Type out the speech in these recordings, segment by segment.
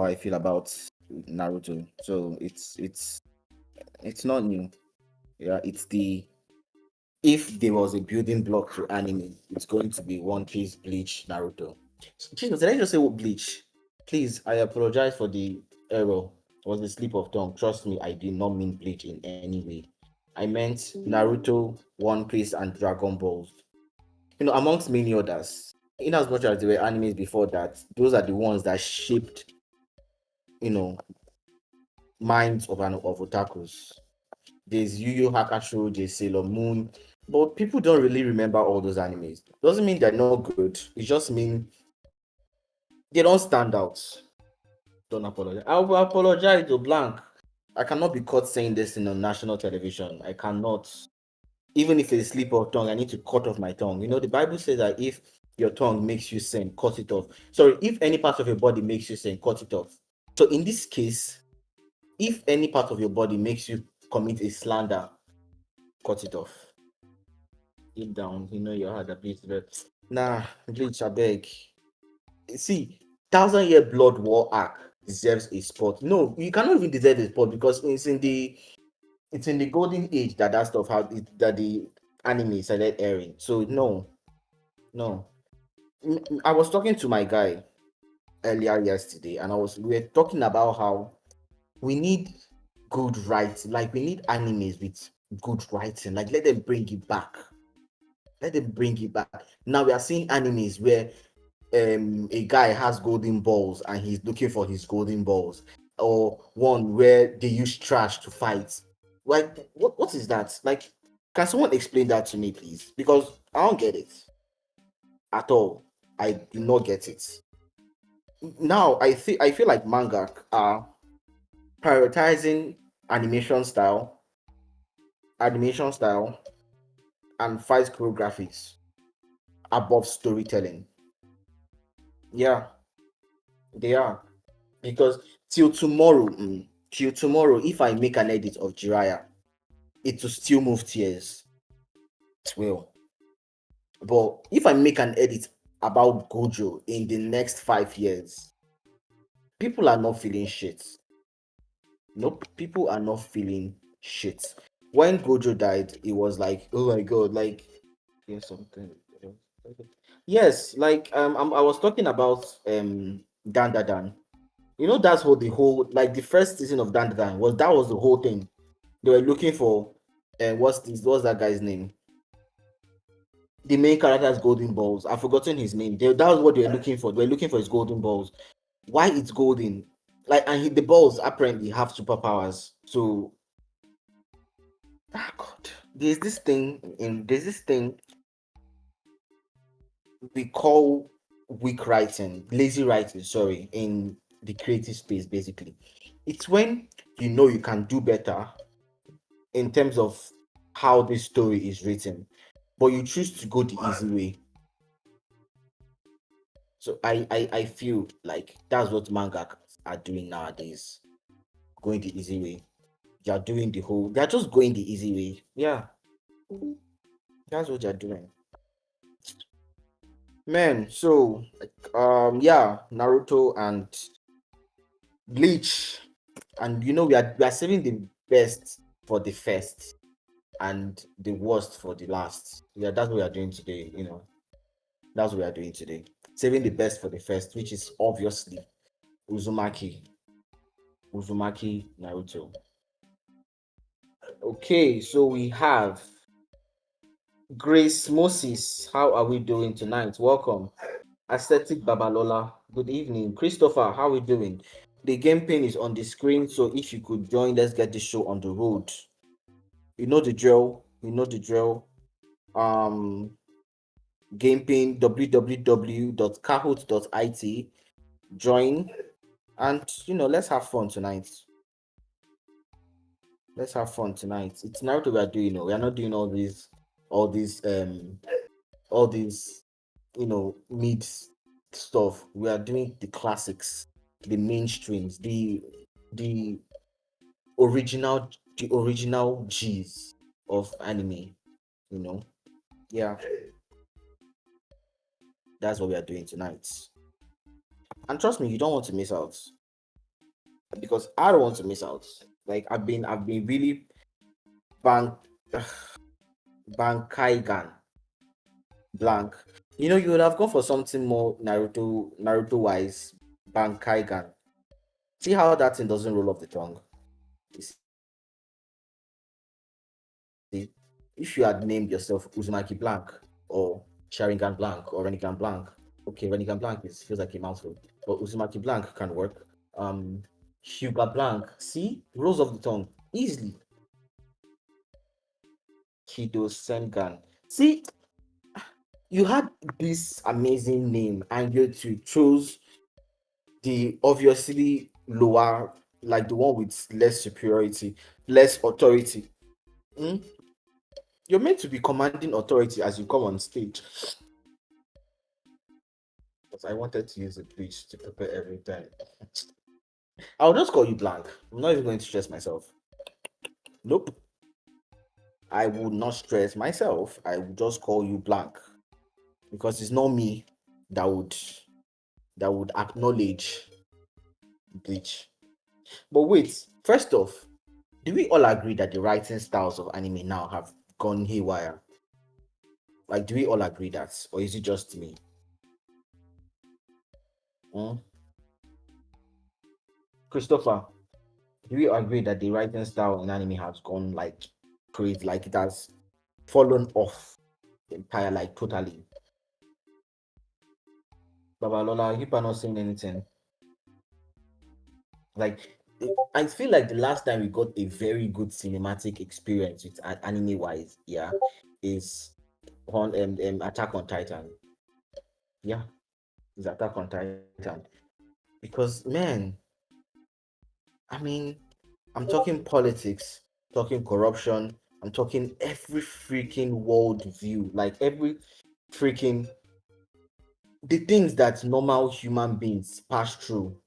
how I feel about Naruto. So it's not new. Yeah, it's the if there was a building block to anime, it's going to be One Piece, Bleach, Naruto. Jesus, did I just say Bleach? Please, I apologize for the error. It was a slip of tongue. Trust me, I did not mean Bleach in any way. I meant Naruto, One Piece, and Dragon Balls. Amongst many others. In as much as there were animes before that, those are the ones that shaped, you know, minds of otakus. There's Yu Yu Hakusho, there's Sailor Moon, but people don't really remember all those animes. Doesn't mean they're not good. It just means they don't stand out. Don't apologize. I will apologize to Blank. I cannot be caught saying this in on national television. I cannot. Even if it's a slip of tongue, I need to cut off my tongue. The Bible says that if your tongue makes you sin, cut it off. Sorry, if any part of your body makes you sin, cut it off. So in this case, if any part of your body makes you commit a slander, cut it off. Deep down, your heart that beats red. Nah, Bleach, I beg. See, 1,000 Year Blood War arc deserves a spot. No, you cannot even deserve a spot because it's in the golden age that stuff that the anime started airing. So no. I was talking to my guy earlier yesterday, and we were talking about how we need good writing. Like, we need animes with good writing. Like, let them bring it back. Let them bring it back. Now we are seeing animes where a guy has golden balls and he's looking for his golden balls, or one where they use trash to fight. Like, what is that? Like, can someone explain that to me, please? Because I don't get it at all. I do not get it. Now I feel like manga are prioritizing animation style, animation style, and fight choreographies above storytelling. Yeah, they are. Because till tomorrow, if I make an edit of Jiraiya, it will still move tears. It will. But if I make an edit about Gojo in the next 5 years, people are not feeling shit. Nope, people are not feeling shit. When Gojo died, it was like, oh my god, like, here's something. Yes, like, I was talking about Dan Dan Dan. That's what the whole, like, the first season of Dan Dan Dan was the whole thing. They were looking for, what's that guy's name? The main character's golden balls. I've forgotten his name. That was what they were looking for. They were looking for his golden balls. Why it's golden? Like, and the balls apparently have superpowers. So, God, there's this thing we call weak writing, lazy writing. Sorry, in the creative space, basically, it's when you can do better in terms of how this story is written, but you choose to go the easy way. So I feel like that's what manga are doing nowadays, going the easy way. They're just going the easy way. Yeah, that's what they're doing. Man, so yeah, Naruto and Bleach, and we are saving the best for the first and the worst for the last. Yeah, that's what we are doing today. That's what we are doing today. Saving the best for the first, which is obviously Uzumaki. Uzumaki Naruto. Okay, so we have Grace Moses. How are we doing tonight? Welcome. Aesthetic Babalola. Good evening. Christopher, how are we doing? The game pin is on the screen, so if you could join, let's get this show on the road. You know the drill. Game pin www.kahoot.it. Join, and let's have fun tonight. Let's have fun tonight. It's Naruto we are doing. We are not doing all these mid stuff. We are doing the classics, the mainstreams, the original the original G's of anime. Yeah, that's what we are doing tonight. And trust me, you don't want to miss out. because I don't want to miss out. Like I've been really bank bankaigan blank. You would have gone for something more Naruto wise. Bankaigan. See how that thing doesn't roll off the tongue. You see, if you had named yourself Uzumaki Blank or Sharingan Blank or Renigan Blank, okay, Renigan Blank feels like a mouthful, but Uzumaki Blank can work. Hyuga Blank, see, rolls off the tongue easily. Kido Sengan. See, you had this amazing name and you two chose the obviously lower, like the one with less superiority, less authority. Hmm? You're meant to be commanding authority as you come on stage. But I wanted to use a bleach to prepare every time. I'll just call you blank. I'm not even going to stress myself. Nope. I would not stress myself. I would just call you blank. Because it's not me that would acknowledge bleach. But wait, first off, do we all agree that the writing styles of anime now have gone haywire? Like, do we all agree that, or is it just me? Hmm? Christopher, do we agree that the writing style in anime has gone like crazy, like it has fallen off entire, like totally? Babalola, you are not saying anything. Like, I feel like the last time we got a very good cinematic experience with anime wise, yeah, is on Attack on Titan. Yeah, is Attack on Titan. Because man, I mean, I'm talking politics, talking corruption, I'm talking every freaking world view, like every freaking the things that normal human beings pass through.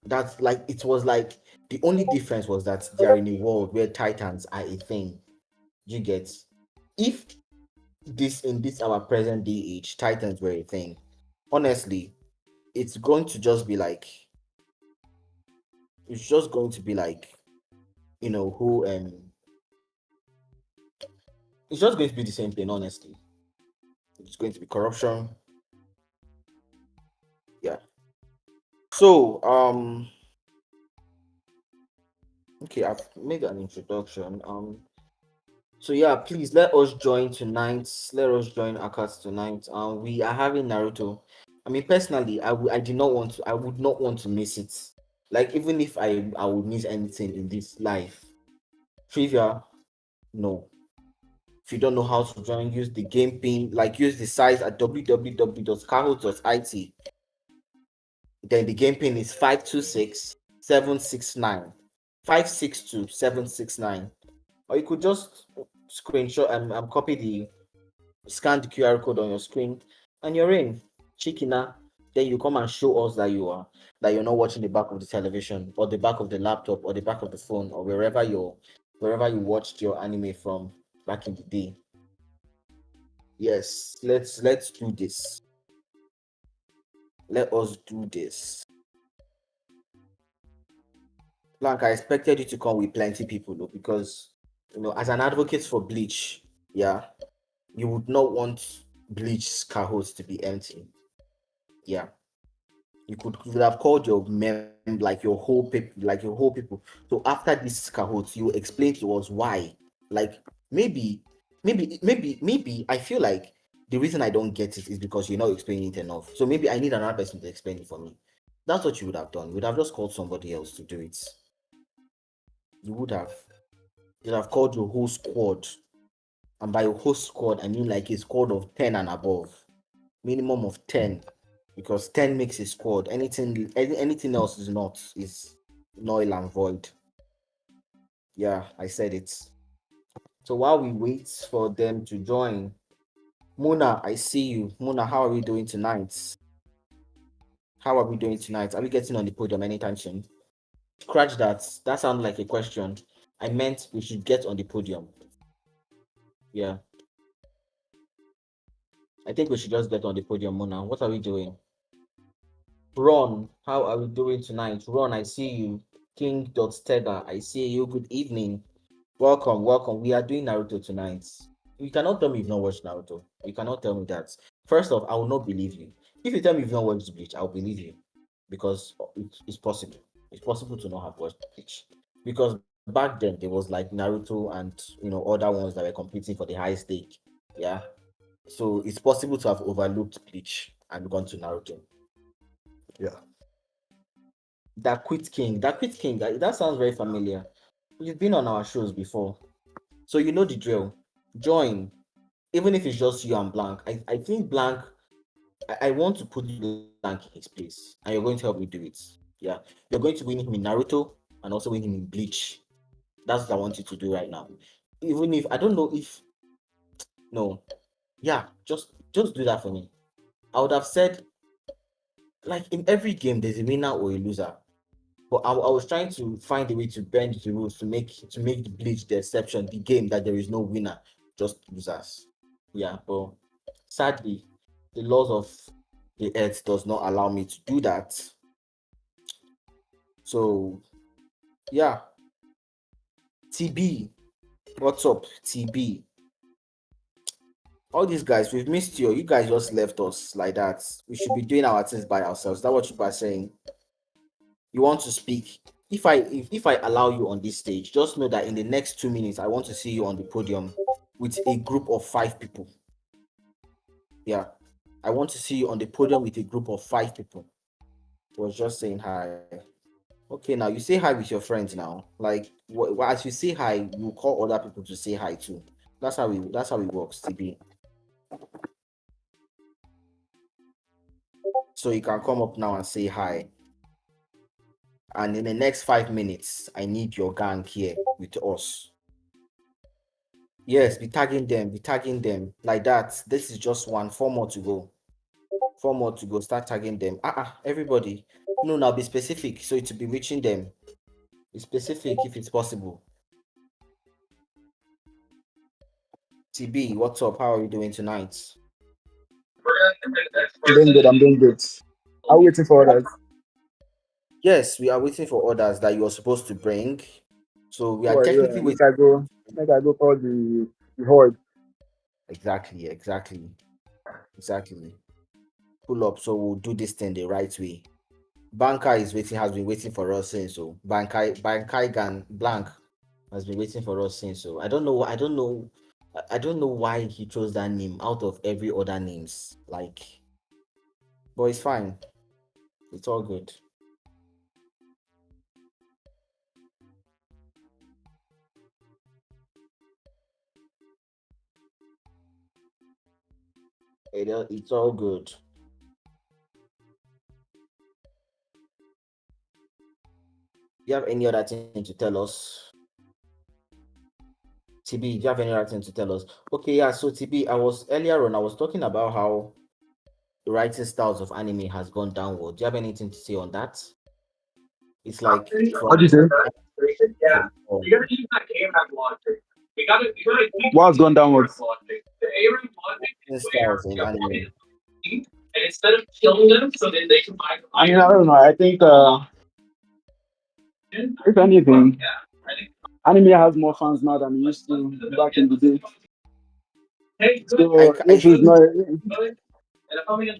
That's like it was like the only difference was that they are in a world where titans are a thing. You get, if this in this our present day age, titans were a thing. Honestly, it's going to just be like it's just going to be like who it's just going to be the same thing. Honestly, it's going to be corruption. Yeah. So okay, I've made an introduction. So yeah, please let us join tonight. Let us join Akats tonight. We are having Naruto. I mean, personally, I did not want to. I would not want to miss it. Like even if I would miss anything in this life, trivia, no. If you don't know how to join, use the game pin. Like use the size at www.kahoot.it. Then the game pin is 526769. 562769. Or you could just screenshot and copy scan the QR code on your screen, and you're in. Chikina. Then you come and show us that you're not watching the back of the television or the back of the laptop or the back of the phone or wherever you watched your anime from back in the day. Yes, let's do this. Let us do this. Blank, I expected you to come with plenty people though, because as an advocate for bleach, yeah, you would not want bleach's Kahoot to be empty. Yeah. You could have called your like your whole people. So after this Kahoot, you explain to us why. Like maybe, maybe I feel like the reason I don't get it is because you're not explaining it enough. So maybe I need another person to explain it for me. That's what you would have done. You would have just called somebody else to do it. You would have. You'd have called your whole squad. And by your whole squad, I mean like a squad of 10 and above. Minimum of 10. Because 10 makes a squad. Anything else is null and void. Yeah, I said it. So while we wait for them to join, Mona, I see you. Mona, how are we doing tonight? How are we doing tonight? Are we getting on the podium anytime soon? Scratch that. That sounds like a question. I meant we should get on the podium. Yeah. I think we should just get on the podium, Mona. What are we doing? Ron, how are we doing tonight? Ron, I see you. King.Tega, I see you. Good evening. Welcome, welcome. We are doing Naruto tonight. You cannot tell me you've not watched Naruto. You cannot tell me that. First off, I will not believe you. If you tell me you've not watched Bleach, I'll believe you because it's possible. It's possible to not have watched Bleach because back then there was like Naruto and other ones that were competing for the highest stake. Yeah, so it's possible to have overlooked Bleach and gone to Naruto. Yeah. That Quit King, that sounds very familiar. You've been on our shows before, so you know the drill. Join, even if it's just you and Blank. I think Blank, I want to put Blank in his place, and you're going to help me do it. Yeah, you're going to win him in Naruto and also win him in Bleach. That's what I want you to do right now. Even if I don't know if no, yeah, just do that for me. I would have said like in every game there's a winner or a loser. But I was trying to find a way to bend the rules to make the Bleach the exception, the game that there is no winner, just losers. Yeah, but sadly, the laws of the earth does not allow me to do that. So yeah, TB, what's up, TB? All these guys, we've missed you. You guys just left us like that. We should be doing our things by ourselves. Is that what you are saying? You want to speak? If I allow you on this stage, just know that in the next 2 minutes, I want to see you on the podium with a group of 5 people. Yeah, I want to see you on the podium with a group of 5 people. I was just saying hi. Okay, now you say hi with your friends now. Like, as you say hi, you call other people to say hi too. That's how it works, TB. So you can come up now and say hi. And in the next 5 minutes, I need your gang here with us. Yes, be tagging them like that. This is just one. Four more to go. Four more to go. Start tagging them. Everybody. No, now be specific. So it will be reaching them. Be specific if it's possible. TB, what's up? How are you doing tonight? I'm doing good. I'm doing good. I'm waiting for others. Yes, we are waiting for orders that you are supposed to bring. So we are Oh technically yeah, waiting. make I go call the horde. Exactly, exactly, exactly. Pull up. So we'll do this thing the right way. Banker is waiting, has been waiting for us since. So Bankai Gan Blank has been waiting for us since. So I don't know. I don't know why he chose that name out of every other names. Like, but it's fine. It's all good. It's all good. Do you have any other thing to tell us? TB, do you have any other thing to tell us? Okay, yeah. So TB, I was earlier on. I was talking about how the writing styles of anime has gone downward. Do you have anything to say on that? It's like What do you say? from What's gone downwards? writing styles in anime. I mean, I don't know. I think if anything, anime has more fans now than it used to back in the day. I, So I if it's think not,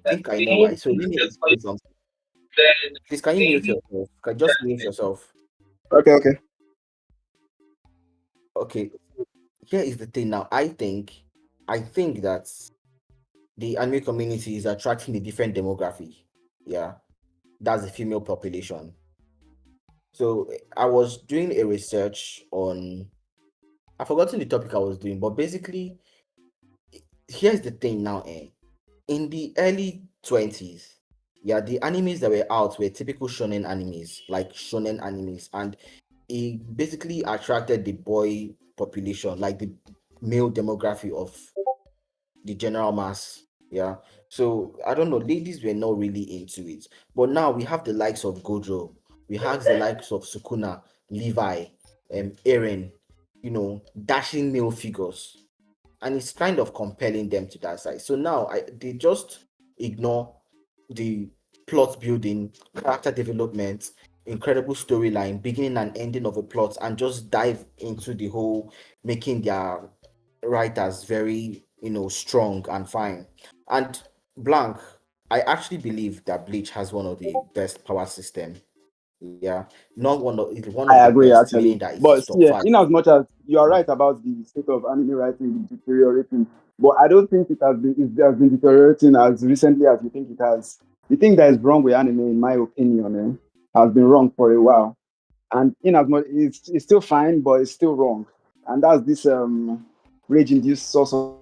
think I know why. So let me explain something. Please, can you mute yourself? Can just mute yourself. okay, okay. Okay. Here is the thing now. I think that the anime community is attracting a different demography. Yeah, that's the female population. So I was doing a research on. I've forgotten the topic I was doing, but basically, here's the thing now. In the early 20s, yeah, the animes that were out were typical shonen animes, like shonen animes, and it basically attracted the boy population, like the male demography of the general mass. Yeah. So I don't know, ladies were not really into it. But now we have the likes of Gojo, we have the likes of Sukuna, Levi, Aaron, dashing male figures. And it's kind of compelling them to that side. So now they just ignore the plot building, character development, incredible storyline, beginning and ending of a plot, and just dive into the whole, making their writers very, strong and fine. And blank, I actually believe that Bleach has one of the best power system. Yeah, not one of the I agree best, meaning actually. that it's But top see, five. in as much as you are right about the state of anime writing deteriorating, but I don't think it has been deteriorating as recently as we think it has. The thing that is wrong with anime, in my opinion, has been wrong for a while. And in as much it's still fine, but it's still wrong. And that's this rage induced source of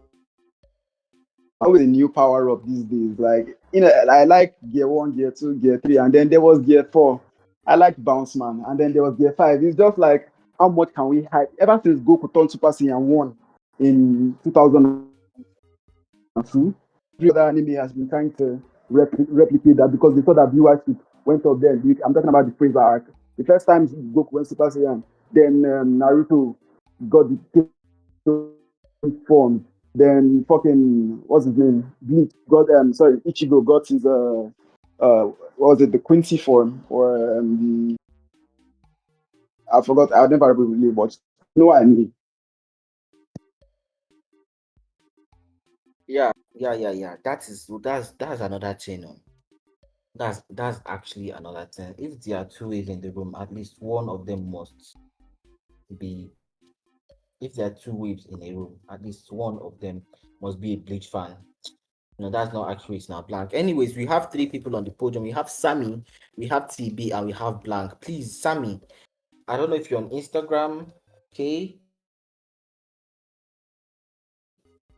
always a new power up these days. Like, I like gear one, gear two, gear three, and then there was gear four. I liked Bounce Man, and then there was gear five. It's just like, how much can we hide? Ever since Goku turned Super Saiyan 1 in 2002, every other anime has been trying to replicate that because they thought that viewership went up there. I'm talking about the Freezer arc. The first time Goku went Super Saiyan, then Naruto got the formed. Then fucking what's his name? Bleach got sorry, Ichigo got his what was it, the Quincy form or the I forgot, I never really watched. You know what I mean? Yeah. That's another thing. That's actually another thing. If there are two ways in the room, at least one of them must be. If there are two waves in a room, at least one of them must be a Bleach fan. No, that's not accurate now. Blank. Anyways, we have three people on the podium. We have Sammy, we have TB, and we have Blank. Please, Sammy. I don't know if you're on Instagram. Okay.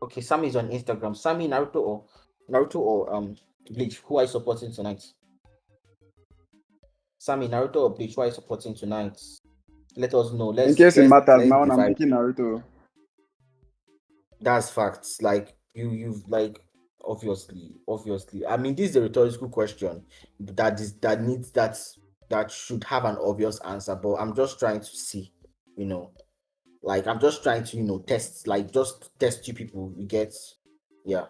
Okay, Sammy is on Instagram. Sammy, Naruto or Bleach. Who are you supporting tonight? Sammy, Naruto or Bleach? Who are you supporting tonight? Let us know. In Let's case it let's matters, let's my own, I'm divide. picking Naruto. That's facts. Like you've like obviously. I mean, this is a rhetorical question that needs that should have an obvious answer. But I'm just trying to see, you know, like I'm just trying to test, like just test you people. You get, yeah.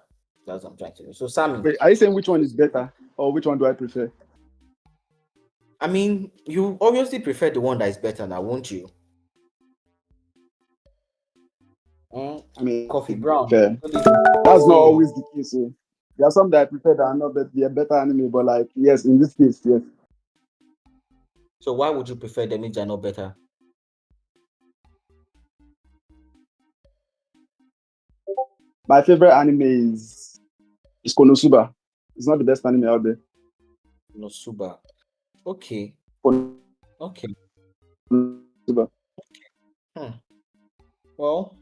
That's what I'm trying to do. So Sammy, Wait, are you saying which one is better or which one do I prefer? I mean, you obviously prefer the one that is better now, won't you? Mm, I mean, Coffee Brown. fair. What did you That's not say? always the case. So there are some that I prefer that are not that they're better anime, but like yes, in this case, yes. So why would you prefer them if they're not better? My favorite anime is Konosuba. It's not the best anime out there. No, Suba. Okay. Okay. Konosuba. Hmm. Well,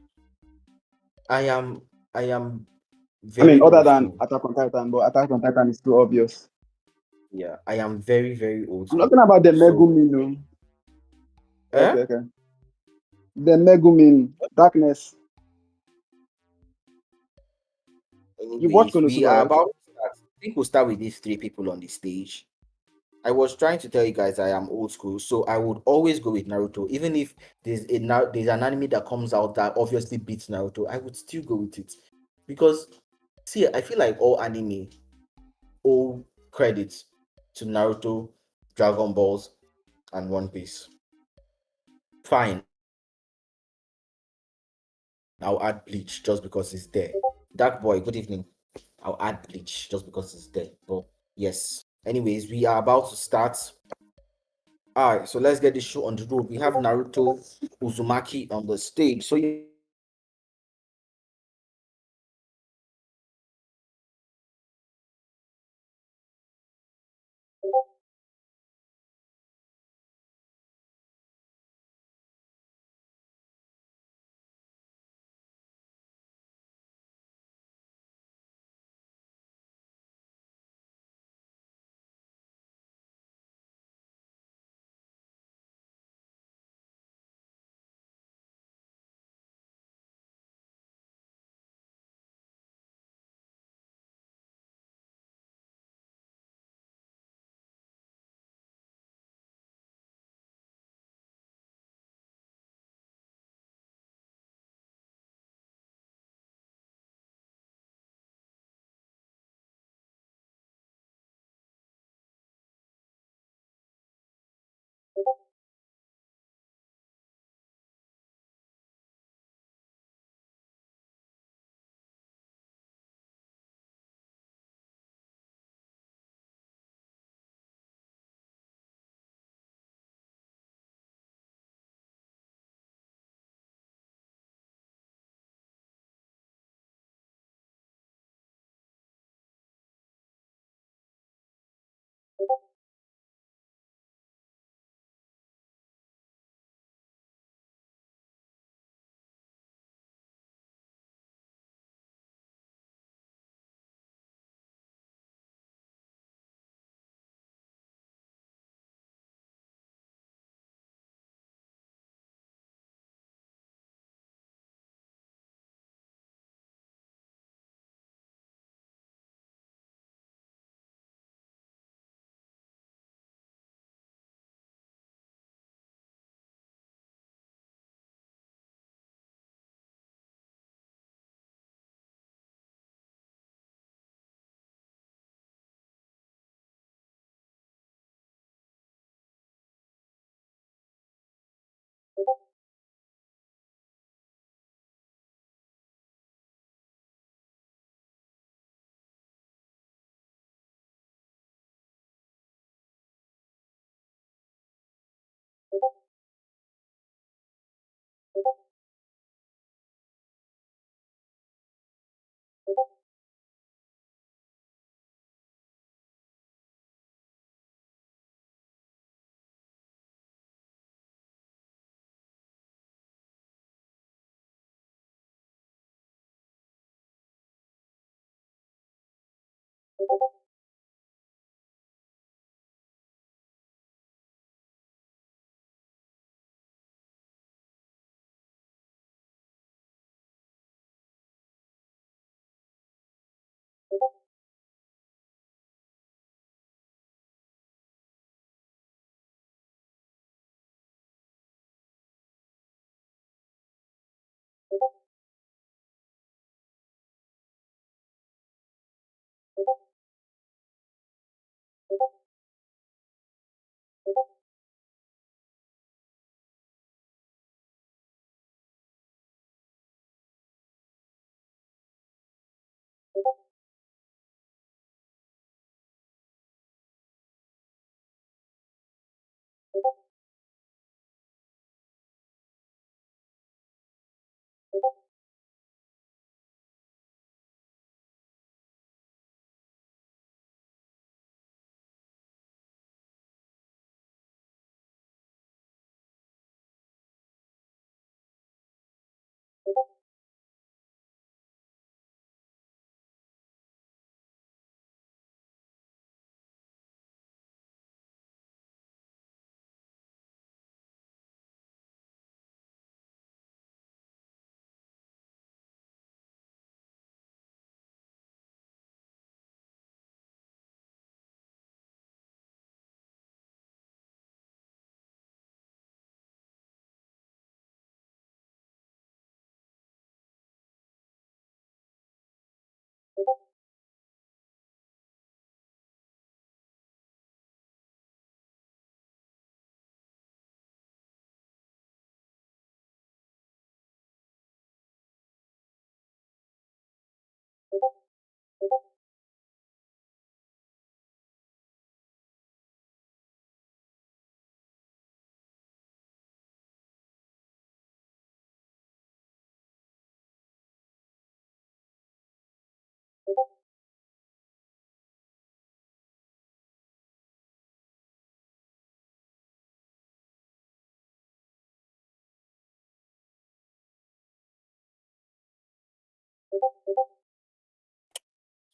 I am I am I very mean, other old than school. Attack on Titan, but Attack on Titan is too obvious. Yeah, I am very, very old I'm school. talking about the So, Megumin. No? eh? Okay, okay. The Megumin Darkness. You watch Anyways, we Konosuba, are right? about to start. I think we'll start with these three people on the stage. I was trying to tell you guys I am old school, so I would always go with Naruto. Even if there's an anime that comes out that obviously beats Naruto, I would still go with it. Because see, I feel like all anime, all credits to Naruto, Dragon Balls, and One Piece. Fine, I'll add Bleach just because it's there. Dark Boy, good evening. I'll add Bleach just because it's there. But yes. Anyways, we are about to start. Alright, so let's get this show on the road. We have Naruto Uzumaki on the stage. So yeah,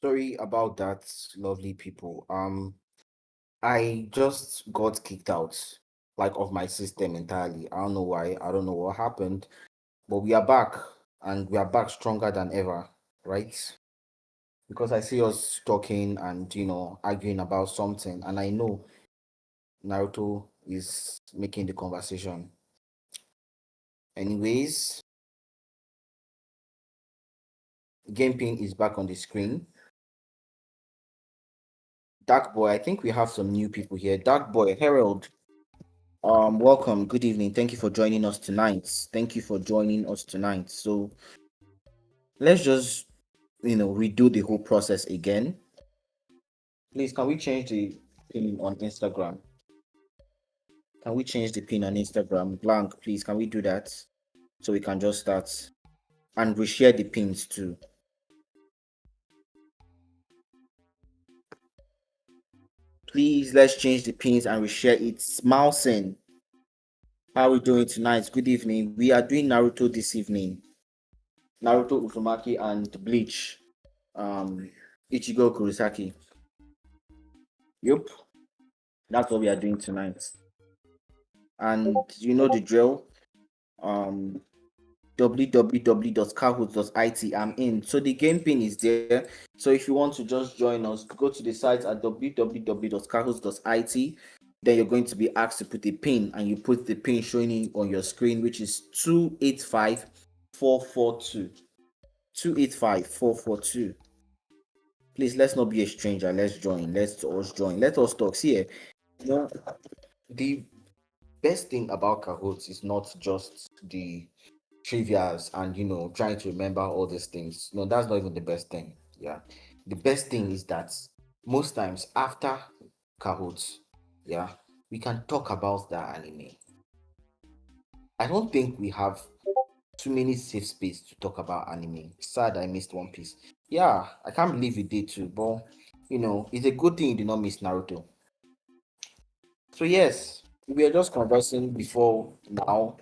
Sorry about that, lovely people. I just got kicked out, like of my system entirely. I don't know why. I don't know what happened, but we are back, and we are back stronger than ever, right? Because I see us talking and arguing about something, and I know Naruto is making the conversation. Anyways, game pin is back on the screen. Dark Boy, I think we have some new people here. Dark Boy, Harold, welcome. Good evening. Thank you for joining us tonight. Thank you for joining us tonight. So let's just redo the whole process again. Please, can we change the pin on Instagram? Can we change the pin on Instagram? Blank, please. Can we do that? So we can just start and reshare the pins too. Please, let's change the pins and reshare it. Smilson, how are we doing tonight? Good evening. We are doing Naruto this evening. Naruto Uzumaki and Bleach. Um, Ichigo Kurosaki. Yup, that's what we are doing tonight. And you know the drill. Um, www.kahoot.it. I'm in. So the game pin is there. So if you want to just join us, go to the site at www.kahoot.it. Then you're going to be asked to put a pin, and you put the pin showing on your screen, which is 285442. 285442. Please, let's not be a stranger. Let's join. Let's us join. Let us talk. See, the best thing about Kahoot is not just the trivias and trying to remember all these things. No, that's not even the best thing. Yeah, the best thing is that most times after Kahoot, yeah, we can talk about that anime. I don't think we have too many safe space to talk about anime. Sad I missed One Piece. Yeah, I can't believe you did too, but it's a good thing you did not miss Naruto. So yes, we were just conversing before now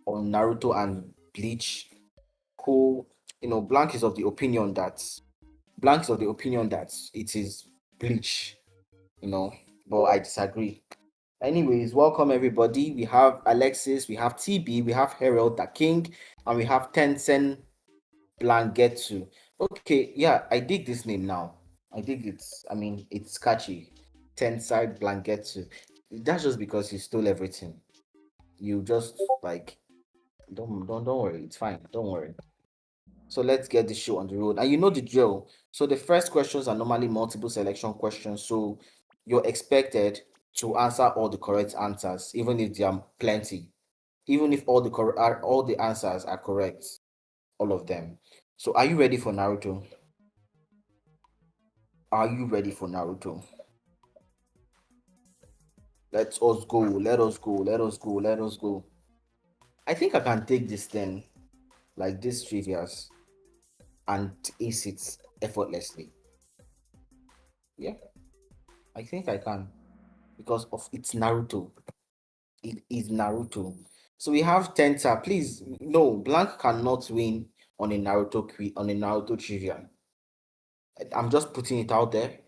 on Naruto and Bleach. Who Blank is of the opinion that it is Bleach. You know, but I disagree. Anyways, welcome everybody. We have Alexis, we have TB, we have Harold the King, and we have Tencent Blangetsu. Okay, yeah, I dig this name now. I dig it. I mean, it's catchy. Tensai Blangetsu. That's just because you stole everything. You just like don't worry. It's fine. Don't worry. So let's get the show on the road. And you know the drill. So the first questions are normally multiple selection questions. So you're expected to answer all the correct answers, even if there are plenty. Even if all the answers are correct, all of them. So are you ready for Naruto? Are you ready for Naruto? Let us go. Let us go. Let us go. Let us go. I think I can take this thing like this trivias and ace it effortlessly. Yeah, I think I can because of it's Naruto. It is Naruto. So we have Tenta. Please, no, Blank cannot win on a Naruto trivia. I'm just putting it out there.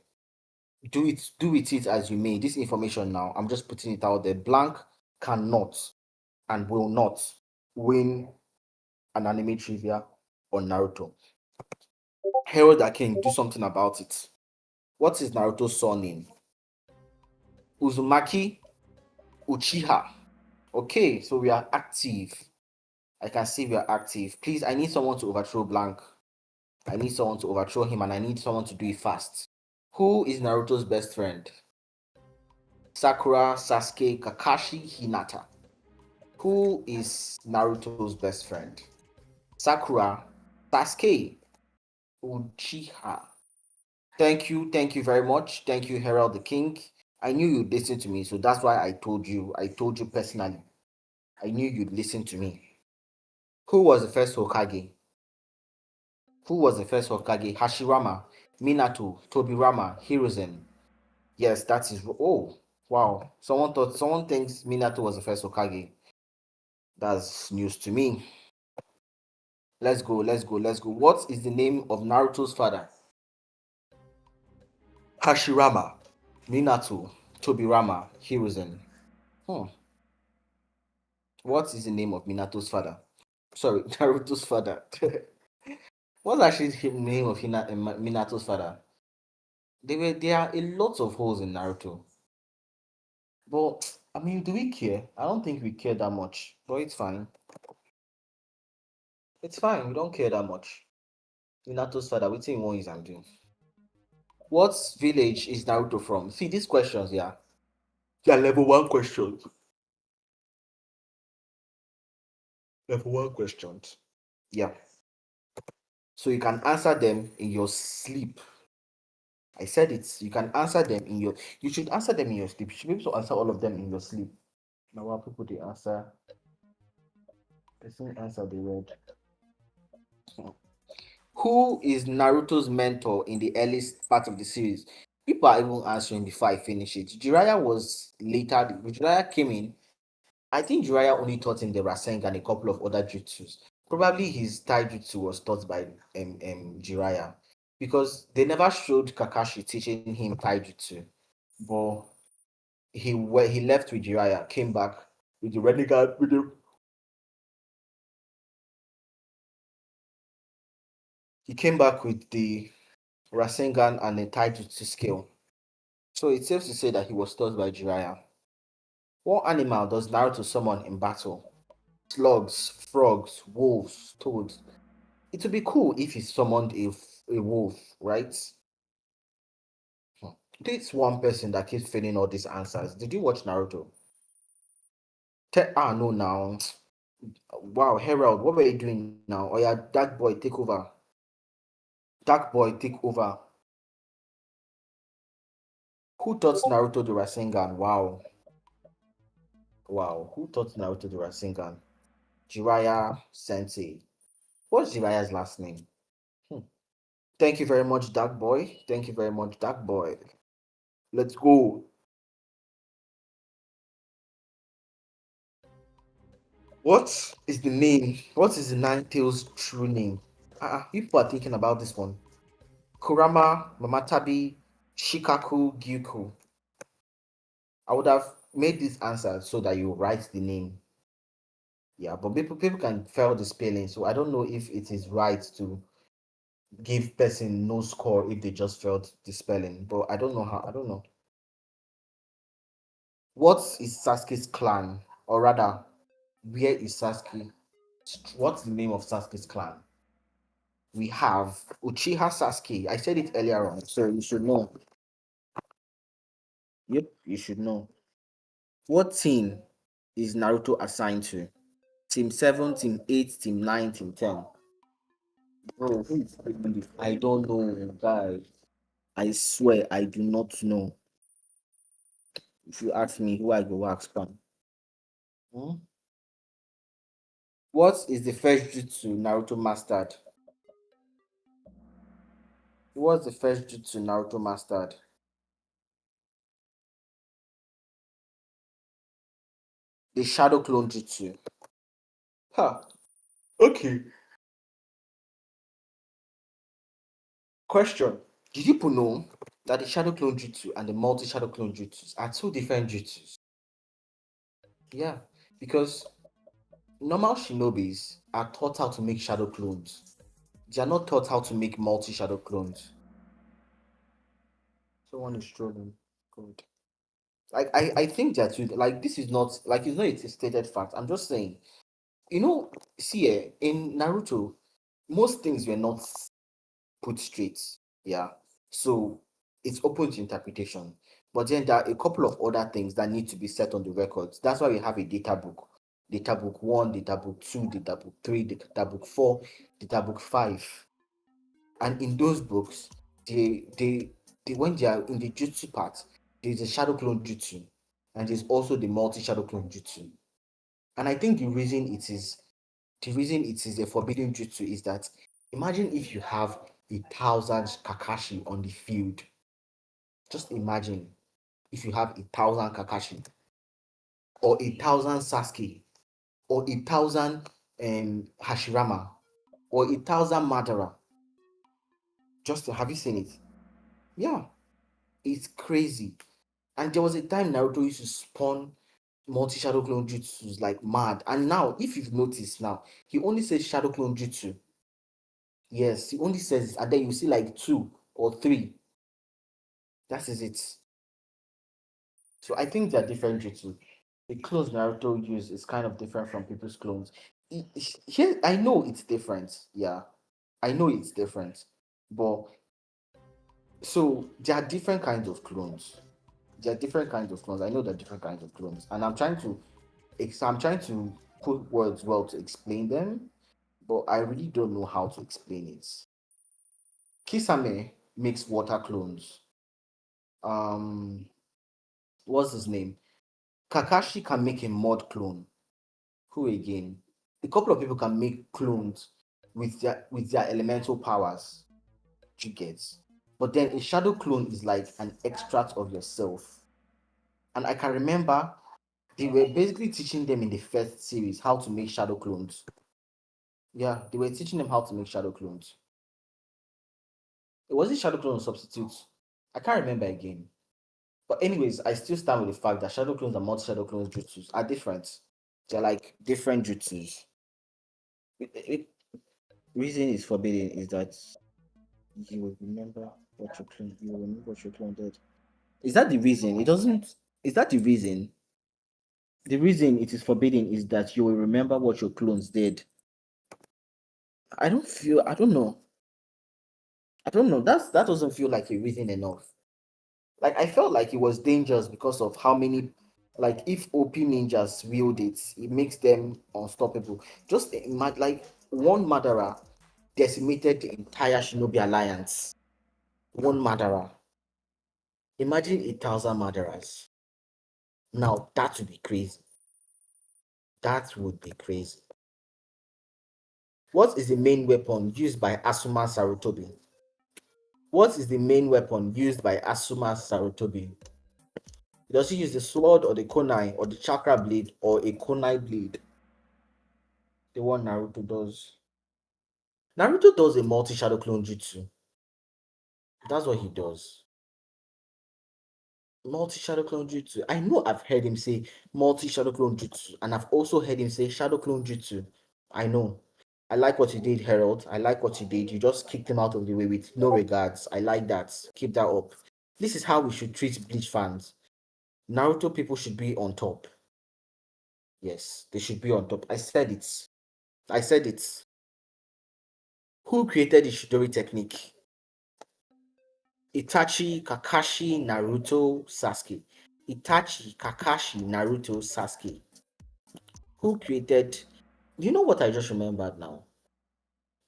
Do with it as you may. This information now, I'm just putting it out there. Blank cannot and will not win an anime trivia on Naruto. Harold King, do something about it. What is Naruto's surname? Uzumaki Uchiha. Okay, so we are active. I can see we are active. Please, I need someone to overthrow Blank. I need someone to overthrow him, and I need someone to do it fast. Who is Naruto's best friend? Sakura, Sasuke, Kakashi, Hinata. Who is Naruto's best friend? Sakura, Sasuke, Uchiha. Thank you very much. Thank you, Herald the King. I knew you'd listen to me, so that's why I told you. I told you personally. I knew you'd listen to me. Who was the first Hokage? Who was the first Hokage? Hashirama, Minato, Tobirama, Hiruzen. Yes, that is. Oh, wow. Someone thinks Minato was the first Hokage. That's news to me. Let's go. What is the name of Naruto's father? Hashirama, Minato, Tobirama, Hiruzen. Hmm. What is the name of Minato's father? Sorry, Naruto's father. What's actually the name of Minato's father? There are a lot of holes in Naruto. But I mean, do we care? I don't think we care that much. But it's fine. It's fine. We don't care that much. Minato's father, what thing one is I'm doing. What village is Naruto from? See these questions, yeah. They are level one questions. Level one questions. Yeah. So you can answer them in your sleep. I said it. You can answer them in your. You should answer them in your sleep. You should be able to answer all of them in your sleep. Now, what people they answer? Person answer the word. Who is Naruto's mentor in the earliest part of the series? People are even answering before I finish it. Jiraiya was later. Jiraiya came in. I think Jiraiya only taught him the Rasengan and a couple of other jutsus. Probably his taijutsu was taught by Jiraiya because they never showed Kakashi teaching him taijutsu. But he left with Jiraiya, came back with the renegade he came back with the Rasengan and the taijutsu skill. So it's safe to say that he was taught by Jiraiya. What animal does Naruto summon in battle? Slugs, frogs, wolves, toads. It would be cool if he summoned a wolf, right? Hmm. This one person that keeps failing all these answers. Did you watch Naruto? No, now. Wow, Herald, what were you doing now? Oh, yeah, Dark Boy, take over. Dark Boy, take over. Who taught Naruto the Rasengan? Wow. Wow. Who taught Naruto the Rasengan? Jiraiya Sensei. What's Jiraiya's last name? Hmm. Thank you very much, Dark Boy. Thank you very much, Dark Boy. Let's go. What is the name? What is the Ninetales' true name? People are thinking about this one. Kurama, Mamatabi, Shikaku, Gyuku. I would have made this answer so that you write the name. Yeah, but people can fail the spelling, so I don't know if it is right to give person no score if they just failed the spelling. But I don't know how. I don't know. What is Sasuke's clan, or rather, where is Sasuke? What's the name of Sasuke's clan? We have Uchiha Sasuke. I said it earlier on, so you should know. Yep, you should know. What team is Naruto assigned to? Team 7, Team 8, Team 9, Team 10. Bro, who is playing this? I don't know, guys. I swear I do not know. If you ask me who I go ask from. Hmm? What is the first jutsu Naruto mastered? What's the first jutsu Naruto mastered? The shadow clone jutsu. Huh. Okay. Question. Did you people know that the shadow clone jutsu and the multi shadow clone jutsus are two different jutsus? Yeah, because normal shinobis are taught how to make shadow clones. They are not taught how to make multi shadow clones. Someone is trolling. Good. I think that too. Like this is not like it's not a stated fact. I'm just saying. You know, see, in Naruto, most things were not put straight. Yeah. So it's open to interpretation. But then there are a couple of other things that need to be set on the records. That's why we have a data book. Data book 1, data book 2, data book 3, data book 4, data book 5. And in those books, they when they are in the jutsu part, there's a shadow clone jutsu, and there's also the multi-shadow clone jutsu. And I think the reason it is a forbidden jutsu is that imagine if you have 1,000 Kakashi on the field. Just imagine if you have 1,000 Kakashi or 1,000 Sasuke or 1,000 Hashirama or 1,000 Madara. Just have you seen it? Yeah, It's crazy. And there was a time Naruto used to spawn multi shadow clone jutsus like mad. And now, if you've noticed now, he only says shadow clone jutsu. Yes, he only says it, and then you see like two or three. That is it. So I think they're different jutsu. The clones Naruto use is kind of different from people's clones. Here, I know it's different. Yeah, I know it's different. But so there are different kinds of clones. There are different kinds of clones. I know there are different kinds of clones, and I'm trying to put words well to explain them, but I really don't know how to explain it. Kisame makes water clones. Um, what's his name? Kakashi can make a mud clone. Who again? A couple of people can make clones with their elemental powers. You get, but then a shadow clone is like an extract of yourself. And I can remember they were basically teaching them in the first series how to make shadow clones. Yeah, they were teaching them how to make shadow clones. It wasn't shadow clone or substitutes. I can't remember again. But anyways, I still stand with the fact that shadow clones and multi shadow clones jutsus are different. They're like different jutsus. It, reason is forbidden is that you will remember what your clone you will remember what your clone did. Is that the reason? It doesn't is that the reason? The reason it is forbidden is that you will remember what your clones did. I don't know. I don't know. That doesn't feel like a reason enough. Like I felt like it was dangerous because of how many, like if OP ninjas wield it, it makes them unstoppable. Just imagine, like one Madara decimated the entire Shinobi Alliance. One Madara. Imagine 1,000 Madaras. Now that would be crazy. That would be crazy. What is the main weapon used by Asuma Sarutobi? What is the main weapon used by Asuma Sarutobi? Does he use the sword or the kunai or the chakra blade or a kunai blade? The one Naruto does. Naruto does a multi shadow clone jutsu. That's what he does. Multi shadow clone jutsu. I know I've heard him say multi shadow clone jutsu, and I've also heard him say shadow clone jutsu. I know. I like what you did, Herald. I like what you did. You just kicked him out of the way with no regards. I like that. Keep that up. This is how we should treat Bleach fans. Naruto people should be on top. Yes, they should be on top. I said it. I said it. Who created the Shidori technique? Itachi, Kakashi, Naruto, Sasuke. Itachi, Kakashi, Naruto, Sasuke. Who created? You know what I just remembered now?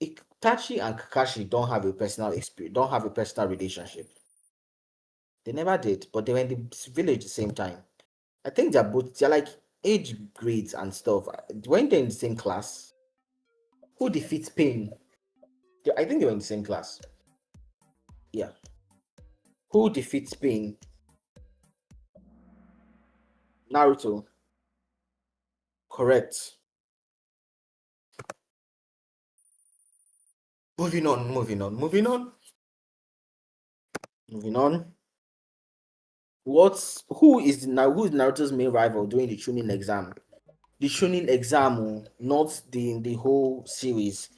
Itachi and Kakashi don't have a personal experience, don't have a personal relationship. They never did, but they were in the village at the same time. I think they're like age grades and stuff. Weren't they in the same class? Who defeats Pain? I think they were in the same class. Yeah. Who defeats Pain? Naruto. Correct. Moving on, moving on, moving on, moving on. Who is Naruto's main rival during the Chunin exam? The Chunin exam, oh, not the whole series.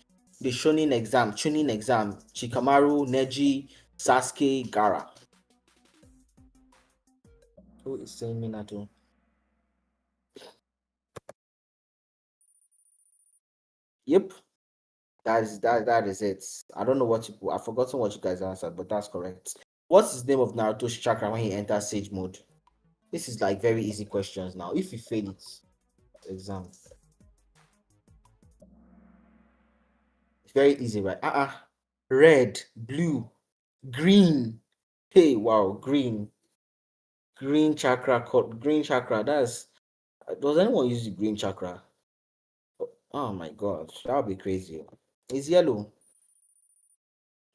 The Chunin exam, Chikamaru, Neji, Sasuke, Gara. Who is saying Minato? Yep, that is it. I don't know what I've forgotten what you guys answered, but that's correct. What's his name of Naruto's chakra when he enters Sage mode? This is like very easy questions now. If you fail it, exam. It's very easy, right? Red, blue, green. Hey, wow, green. Green chakra. That's does anyone use the green chakra? Oh my god, that would be crazy. It's yellow.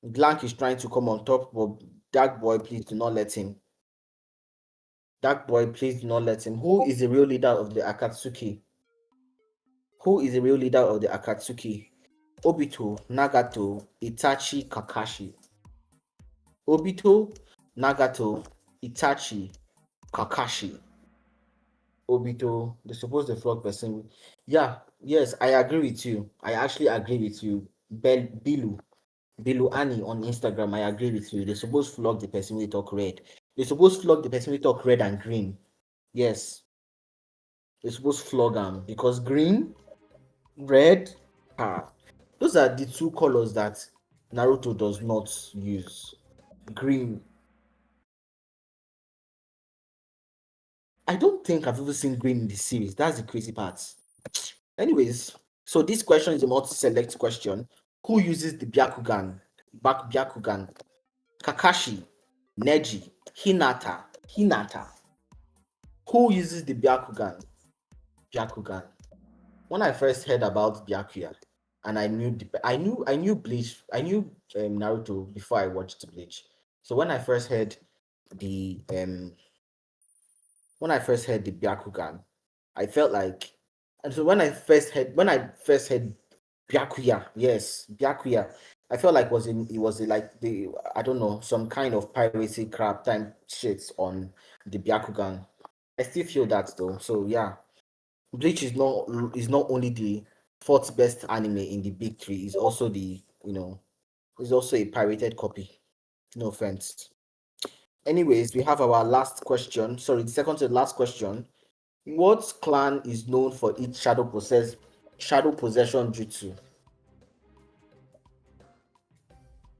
Blank is trying to come on top, but Dark Boy, please do not let him. Dark Boy, please do not let him. Who is the real leader of the Akatsuki? Who is the real leader of the Akatsuki? Obito, Nagato, Itachi, Kakashi. Obito, Nagato, Itachi, Kakashi, Obito, they're supposed to flog person. Yeah, yes, I agree with you. I actually agree with you. Bilu Annie on Instagram, I agree with you. They're supposed to flog the person we talk red. They're supposed to flog the person we talk red and green. Yes, they're supposed to flog them because green, red, ah, those are the two colors that Naruto does not use. Green. I don't think I've ever seen green in the series. That's the crazy part. Anyways, so this question is a multi-select question. Who uses the Byakugan? Byakugan. Kakashi, Neji, Hinata. Who uses the Byakugan? Byakugan. When I first heard about Byakuya, and I knew Bleach, I knew Naruto before I watched Bleach. So the um when I first heard the Byakugan, I felt like, and so when I first heard Byakuya, yes, Byakuya, I felt like it was like the, I don't know, some kind of piracy crap time shit on the Byakugan. I still feel that though. So yeah, Bleach is not only the fourth best anime in the big three, is also the, is also a pirated copy. No offense. Anyways, we have our last question. Sorry, the second to the last question. What clan is known for its shadow possession jutsu?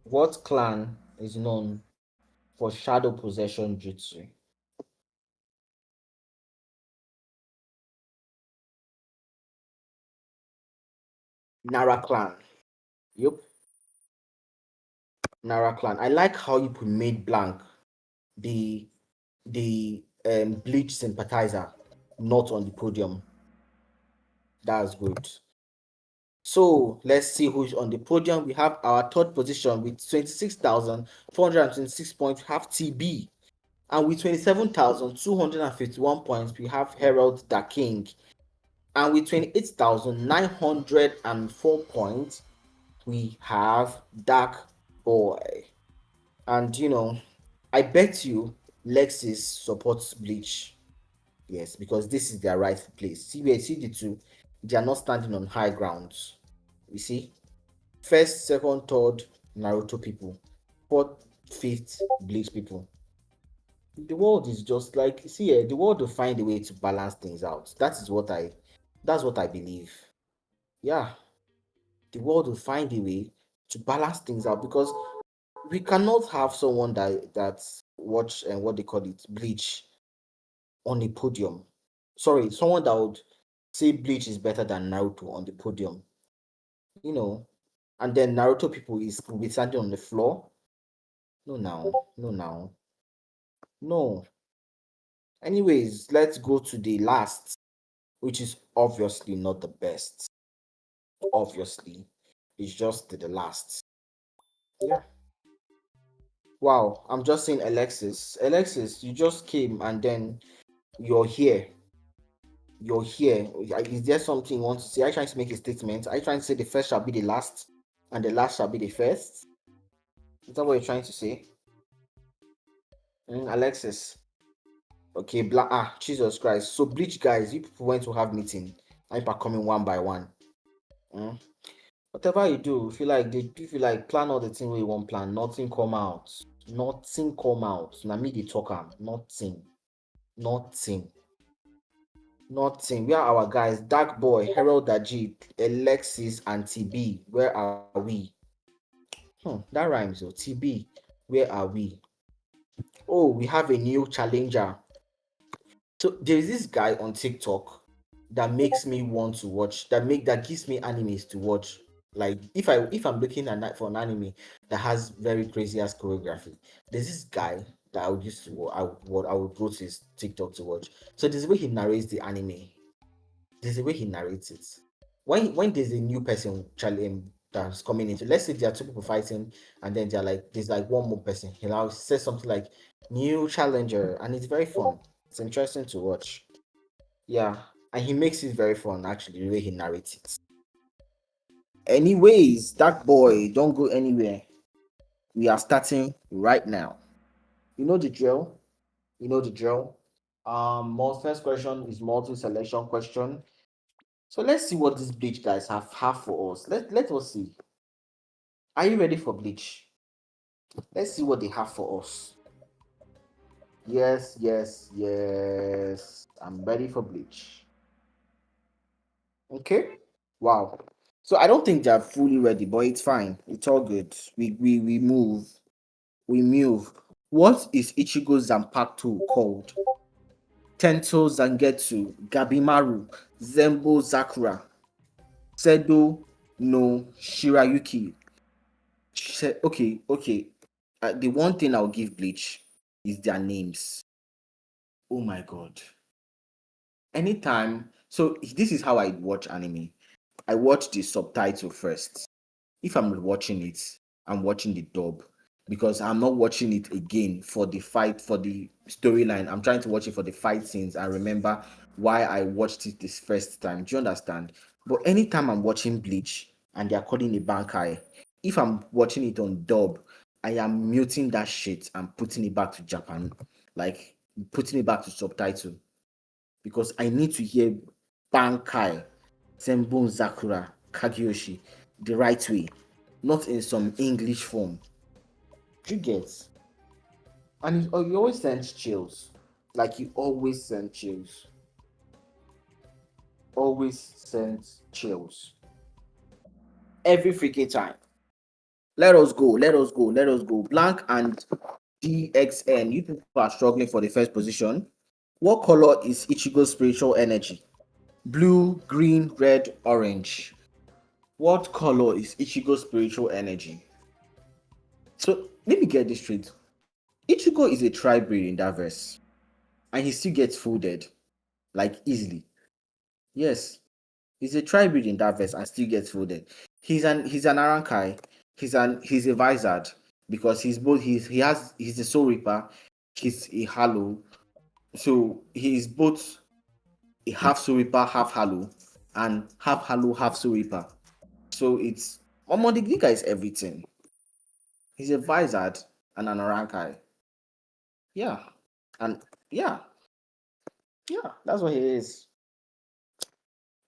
What clan is known for shadow possession jutsu? Nara clan. Yep, Nara clan. I like how you put made blank the Bleach sympathizer not on the podium. That's good. So let's see who's on the podium. We have our third position with 26,426 points. We have TB. And with 27,251 points, we have Herald the King. And with 28,904 points, we have Dark Boy. And I bet you Lexus supports Bleach. Yes, because this is their rightful place. See the two, they are not standing on high grounds. You see? First, second, third, Naruto people. Fourth, fifth, Bleach people. The world is just like, see, the world will find a way to balance things out. That's what I believe. Yeah, the world will find a way to balance things out because we cannot have someone that watch and what they call it Bleach on the podium. Sorry, someone that would say Bleach is better than Naruto on the podium. You know, and then Naruto people will be standing on the floor. No, now, no, now, no. Anyways, let's go to the last, which is obviously not the best. Obviously, it's just the last. Yeah. Wow, I'm just saying, Alexis. Alexis, you just came and then you're here. You're here. Is there something you want to say? Are you trying to make a statement? Are you trying to say the first shall be the last and the last shall be the first? Is that what you're trying to say? Alexis. Okay, Jesus Christ. So Bleach guys, you people went to have meeting. I are coming one by one. Mm. Whatever you do, if you like plan all the thing where you want plan, nothing come out. Nothing come out. Now me they talk am. Nothing. Nothing. Nothing. Where are our guys? Dark Boy, Harold Ajib, Alexis, and TB. Where are we? That rhymes. Oh, TB. Where are we? Oh, we have a new challenger. So there's this guy on TikTok that makes me want to watch. That gives me animes to watch. Like if I'm looking at for an anime that has very crazy ass choreography, there's this guy that I would used to I would go to his TikTok to watch. So there's a way he narrates the anime. There's a way he narrates it. When there's a new person challenge that's coming into, let's say there are two people fighting, and then there's like one more person. He now says something like new challenger, and it's very fun. It's interesting to watch. Yeah, and he makes it very fun actually the way he narrates it. Anyways, that boy, don't go anywhere. We are starting right now. You know the drill. You know the drill. More first question is multi selection question. So let's see what these bleach guys have for us. Let us see. Are you ready for bleach? Let's see what they have for us. Yes, yes, yes. I'm ready for bleach. Okay. Wow. So I don't think they're fully ready, but it's fine. It's all good. We move. We move. What is Ichigo Zanpakuto called? Tento Zangetsu, Gabimaru, Zembo Zakura, Sedo no Shirayuki. Okay, okay. The one thing I'll give Bleach is their names. Oh my god. Anytime. So this is how I watch anime. I watch the subtitle first. If I'm watching it, I'm watching the dub because I'm not watching it again for the fight, for the storyline. I'm trying to watch it for the fight scenes and remember why I watched it this first time. Do you understand? But anytime I'm watching Bleach and they're calling it Bankai, if I'm watching it on dub, I am muting that shit and putting it back to Japan, like putting it back to subtitle because I need to hear Bankai, Senbon Zakura, Kageyoshi the right way, not in some English form. You get? And you always send chills. Like you always send chills. Always send chills. Every freaking time. Let us go, let us go, let us go. Blank and DXN. You people are struggling for the first position. What color is Ichigo's spiritual energy? Blue, green, red, orange. What color is Ichigo's spiritual energy? So let me get this straight. Ichigo is a tri-breed in that verse, and he still gets folded, like easily. Yes, he's a tri-breed in that verse and still gets folded. He's an Arankai, he's a Vizard because he's both he's a Soul Reaper, he's a Hollow, so he's both a half Soul Reaper, half Hollow, and half Hollow, half Soul Reaper. So it's the Giga is everything. He's a Vizard and an Arankai. Yeah, and yeah, yeah, that's what he is.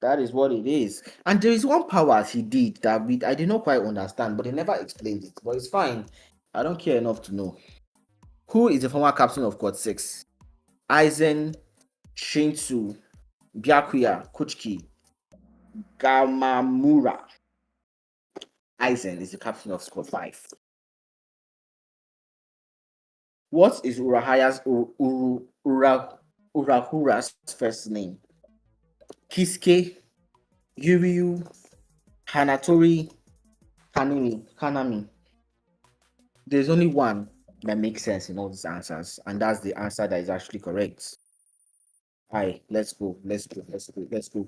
That is what it is. And there is one power he did that I did not quite understand, but they never explained it. But it's fine. I don't care enough to know. Who is the former captain of Quad 6? Aizen, Shinsu, Byakuya, Kuchiki, Gamamura. Aizen is the captain of Squad 5. What is Urahura's first name? Kisuke, Yuryu, Hanatori, Kanami. There's only one that makes sense in all these answers, and that's the answer that is actually correct. Hi, let's go, let's go, let's go, let's go.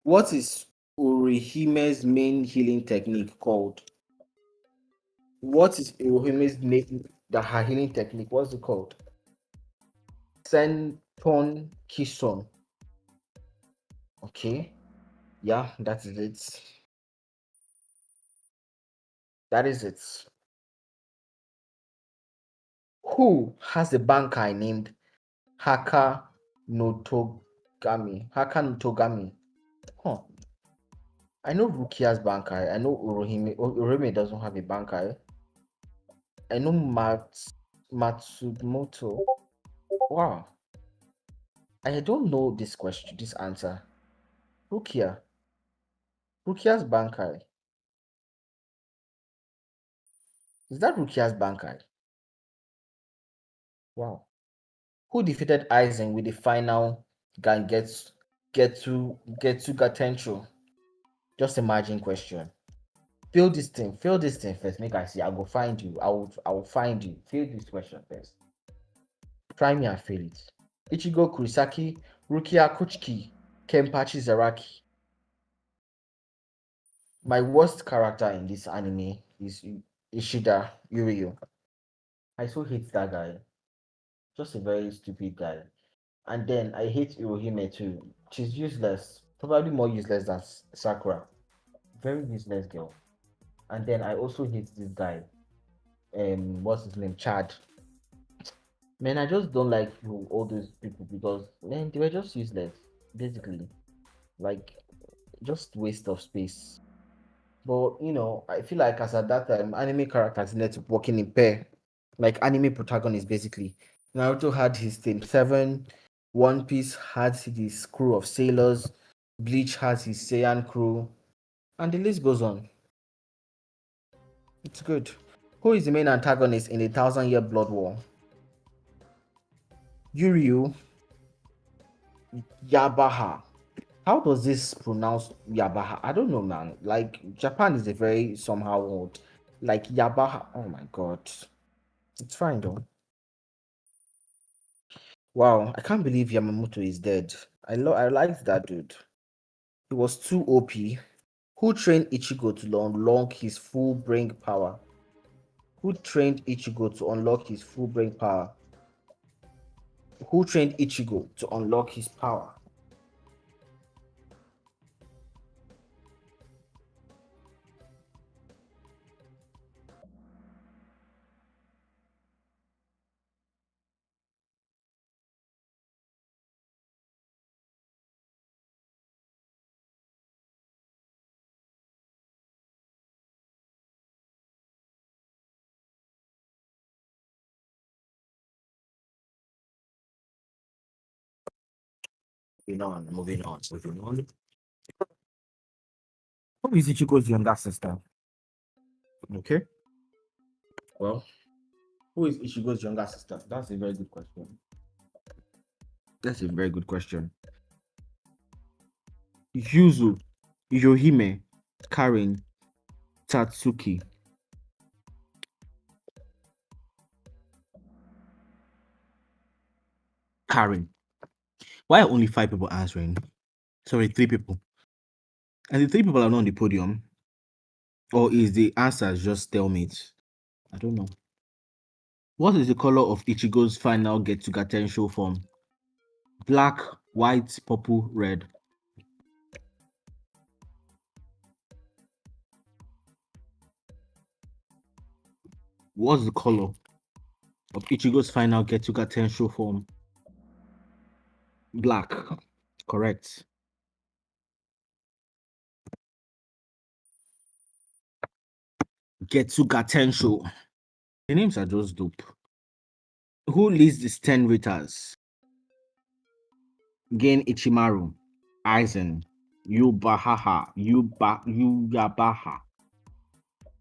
What is Orihime's main healing technique called? What is Orihime's her healing technique? What's it called? Senton Kison. Okay, yeah, that is it. That is it. Who has a bankai named Haka Notogami? Haka Notogami. Huh. I know Rukia's bankai. I know Urohime doesn't have a bankai. I know Matsumoto. Wow. I don't know this question, this answer. Rukia. Rukia's bankai. Is that Rukia's bankai? Wow. Who defeated Aizen with the final Getsu Gatencho? Just imagine question. Fill this thing first. Make I see. I go find you. I will find you. Fill this question first. Try me and fail it. Ichigo Kurisaki, Rukia Kuchiki, Kenpachi Zaraki. My worst character in this anime is Ishida Yuryu. I so hate that guy. Just a very stupid guy. And then I hate Irohime too. She's useless. Probably more useless than Sakura. Very useless girl. And then I also hate this guy. What's his name? Chad. Man, I just don't like all those people because man, they were just useless, basically. Like just waste of space. But I feel like as at that time, anime characters needed to working in pair, like anime protagonists basically. Naruto had his Team Seven, One Piece had his crew of sailors, Bleach has his Saiyan crew, and the list goes on. It's good. Who is the main antagonist in the Thousand Year Blood War? Yuryu Yabaha. How does this pronounce Yabaha? I don't know, man. Like Japan is a very somehow word. Like Yabaha. Oh my god. It's fine though. Wow, I can't believe Yamamoto is dead. I liked that dude. He was too OP. Who trained Ichigo to unlock his full brain power? Who trained Ichigo to unlock his full brain power? Who trained Ichigo to unlock his power? Moving on. Who is Ichigo's younger sister? Okay. Well, who is Ichigo's younger sister? That's a very good question. That's a very good question. Yuzu, Yohime, Karen, Tatsuki. Karen. Why are only five people answering? Sorry, three people. And the three people are not on the podium. Or is the answer just stalemate? I don't know. What is the color of Ichigo's final Get to Gaten show form? Black, white, purple, red. What's the color of Ichigo's final Get to Gaten show form? Black. Correct. Get to Gaten show. The names are just dope. Who leads the 10 Ritters? Gen Ichimaru, Aizen, Yuyabaha,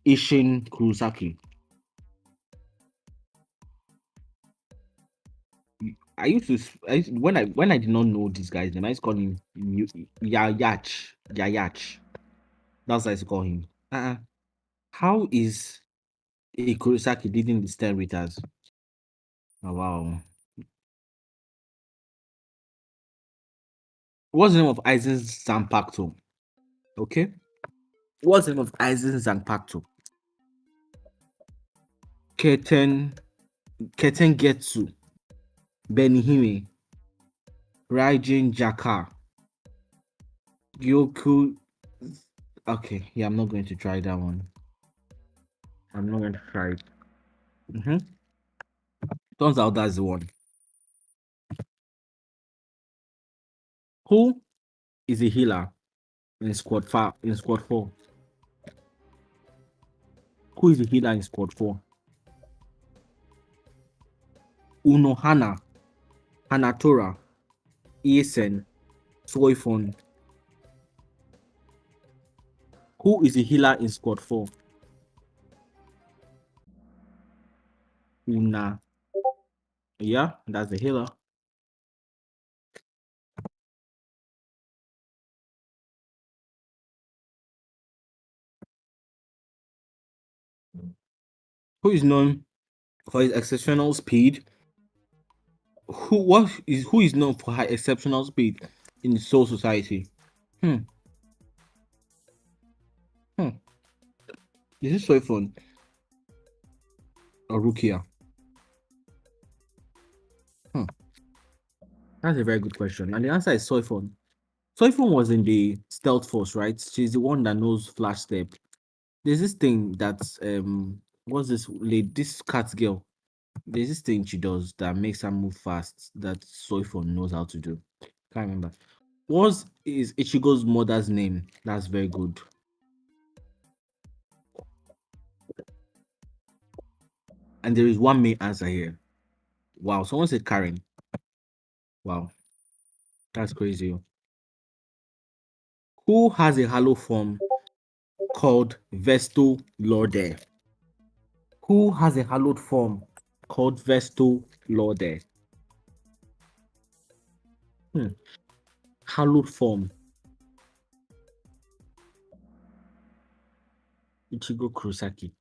Ishin Kurosaki. When I did not know this guy's name, I used to call him Yayach. That's what I used to call him. How is a Kurosaki leading the 10 Ritters? Oh, wow. What's the name of Aizen's Zanpakuto? Okay. What's the name of Aizen's Zanpakuto? Keten Getsu, Benihime, Raijin Jaka, Gyoku. Okay, yeah, I'm not going to try that one. I'm not going to try it. Turns out that's the one. Who is a healer in squad 4? Who is a healer in squad 4? Unohana, Hanatora, Isen, Soifon. Who is a healer in squad 4? Una. Yeah, that's the healer. Who is known for his exceptional speed? Who is known for high exceptional speed in the Soul Society? Hmm. Hmm. Is this Soifon or Rukia? Hmm. That's a very good question. And the answer is Soifon. Soifon was in the stealth force, right? She's the one that knows flash step. There's this thing that what's this lady, this cat girl. There's this thing she does that makes her move fast that Soifon knows how to do. Can't remember. What is Ichigo's mother's name? That's very good. And there is one main answer here. Wow, someone said Karen. Wow, that's crazy. Who has a hollow form called Vesto Lorde? Who has a hallowed form called Vesto Lorde? Hmm. Hallowed form. Ichigo Kurosaki.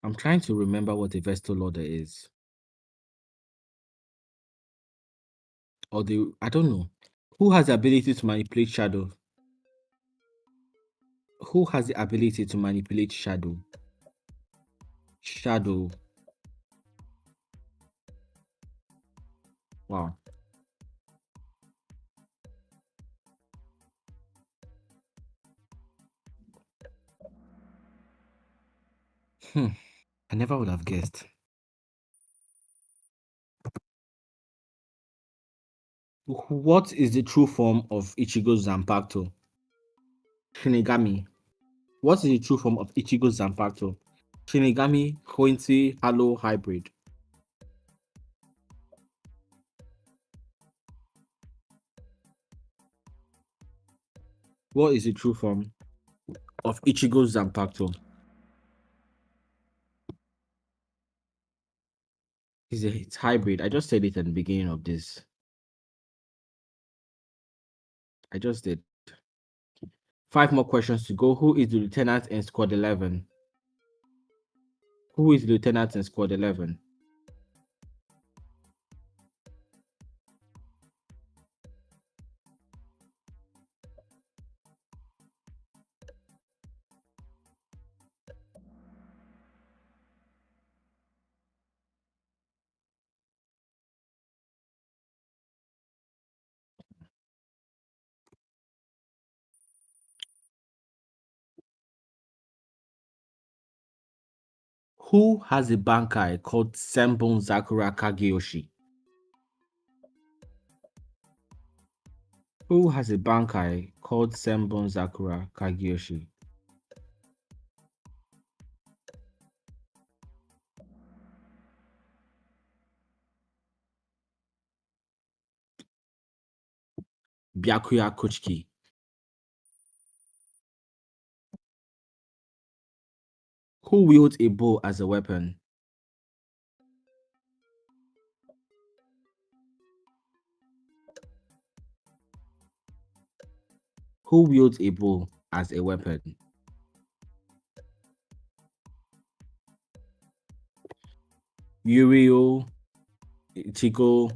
I'm trying to remember what a Vesto Lorde is. Or the I don't know. Who has the ability to manipulate shadow? Who has the ability to manipulate shadow? Shadow. Wow. Hmm. I never would have guessed. What is the true form of Ichigo Zanpakuto? Shinigami. What is the true form of Ichigo Zanpakuto? Shinigami Hoinsi Halo Hybrid. What is the true form of Ichigo Zanpakuto? It's hybrid. I just said it at the beginning of this. I just did. 5 more questions to go. Who is the lieutenant in squad 11? Who is the lieutenant in squad 11? Who has a bankai called Senbon Zakura Kageyoshi? Who has a bankai called Senbon Zakura Kageyoshi? Byakuya Kochiki. Who wields a bow as a weapon? Who wields a bow as a weapon? Yurio, Ichigo,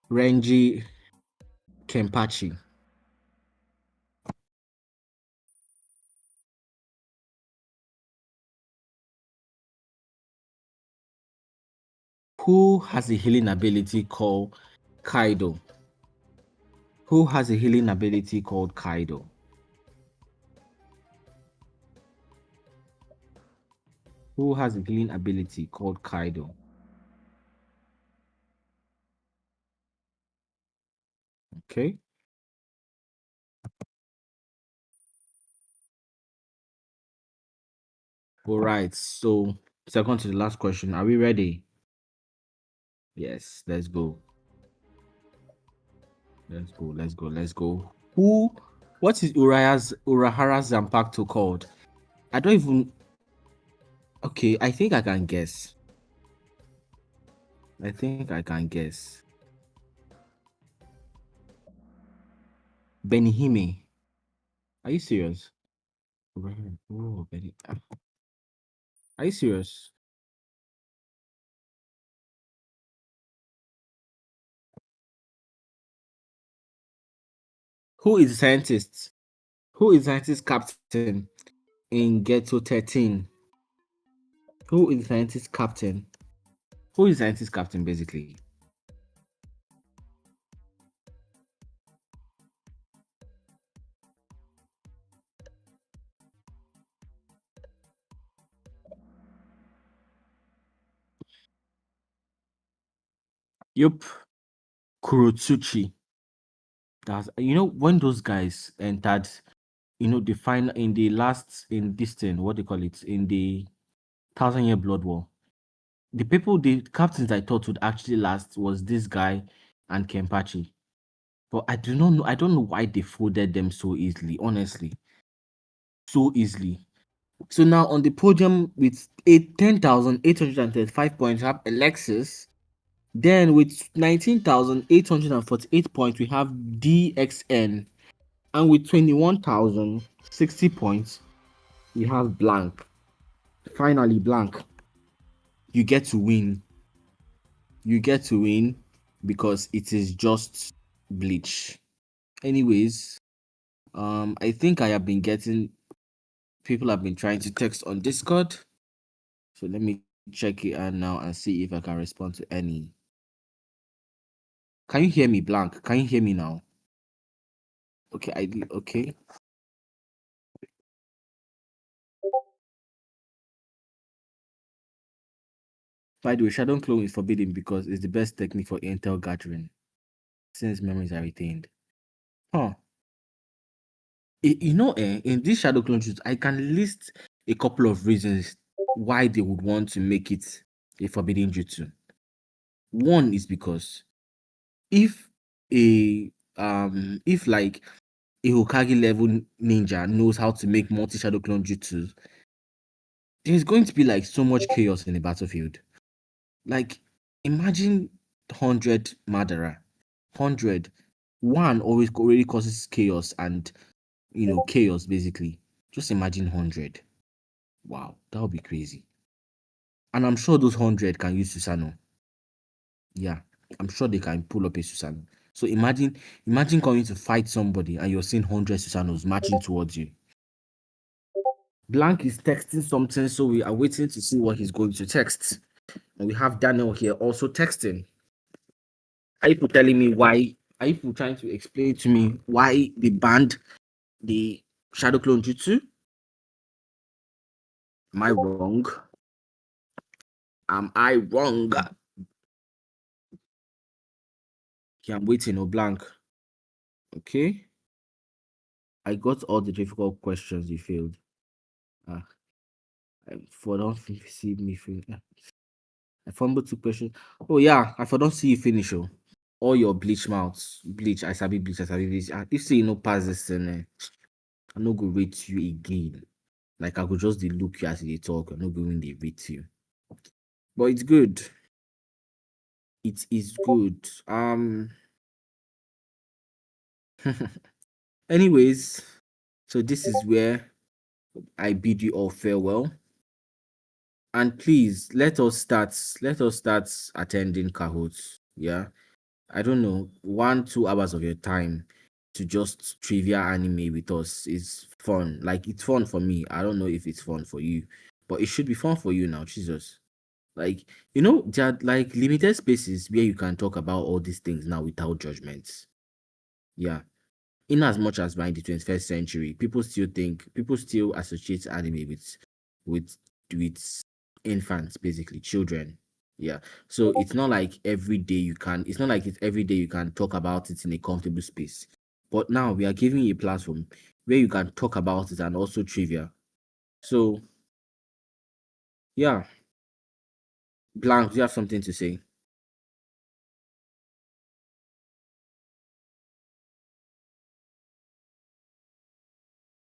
Renji, Kenpachi. Who has a healing ability called Kaido? Who has a healing ability called Kaido? Who has a healing ability called Kaido? Okay. All right. So, second to the last question. Are we ready? Yes. Let's go. Let's go. Let's go. Let's go. Who? What is Urahara's Zanpakuto called? I don't even. Okay. I think I can guess. I think I can guess. Benihime. Are you serious? Oh, Benny. Are you serious? Who is the scientist? Who is the scientist captain in Ghetto 13? Who is the scientist captain? Who is the scientist captain basically? Yup. Kurotsuchi. That's when those guys entered, the final in the last in this thing, what they call it, in the 1,000 Year Blood War. The captains I thought would actually last was this guy and Kenpachi. But I do not know. I don't know why they folded them so easily, honestly. So easily. So now on the podium with 10,835 points, we have Alexis. Then with 19,848 points, we have DXN. And with 21,060 points, we have Blank. Finally, Blank. You get to win. You get to win because it is just Bleach. Anyways, I think I have been getting people have been trying to text on Discord. So let me check it out now and see if I can respond to any. Can you hear me, Blank? Can you hear me now? Okay, okay. By the way, shadow clone is forbidden because it's the best technique for intel gathering since memories are retained. Huh. In this shadow clone shoot, I can list a couple of reasons why they would want to make it a forbidden jutsu. One is because if if like a Hokage level ninja knows how to make multi shadow clone jutsu, there's going to be like so much chaos in the battlefield. Like, imagine 100 Madara, 100. One already causes chaos and chaos basically. Just imagine 100. Wow, that would be crazy. And I'm sure those 100 can use Susano. Yeah, I'm sure they can pull up a Susano. So imagine coming to fight somebody and you're seeing 100 Susanos marching towards you. Blank is texting something, so we are waiting to see what he's going to text. And we have Daniel here also texting. Are you telling me why? Are you trying to explain to me why they banned the Shadow Clone Jutsu? Am I wrong? Am I wrong? Okay, I'm waiting. Oh, blank. Okay. I got all the difficult questions you failed. Ah, I for don't see me fail. I fumbled two questions. Oh yeah, I for don't see you finish. Oh, all your bleach mouths, bleach. I sabi bleach. I sabi bleach. If say you no pass this thing, I no go rate you again. Like I could just dey look you as they talk. I no go even dey rate you. But it's good. It is good. Anyways, so this is where I bid you all farewell. And please let us start attending Kahoots. Yeah. I don't know, 1-2 hours of your time to just trivia anime with us is fun. Like it's fun for me. I don't know if it's fun for you, but it should be fun for you now, Jesus. Like, there are like limited spaces where you can talk about all these things now without judgments. Yeah. In as much as by the 21st century, people still associate anime with with infants, basically children. Yeah. So it's not like it's every day you can talk about it in a comfortable space. But now we are giving you a platform where you can talk about it and also trivia. So yeah, Blank, do you have something to say?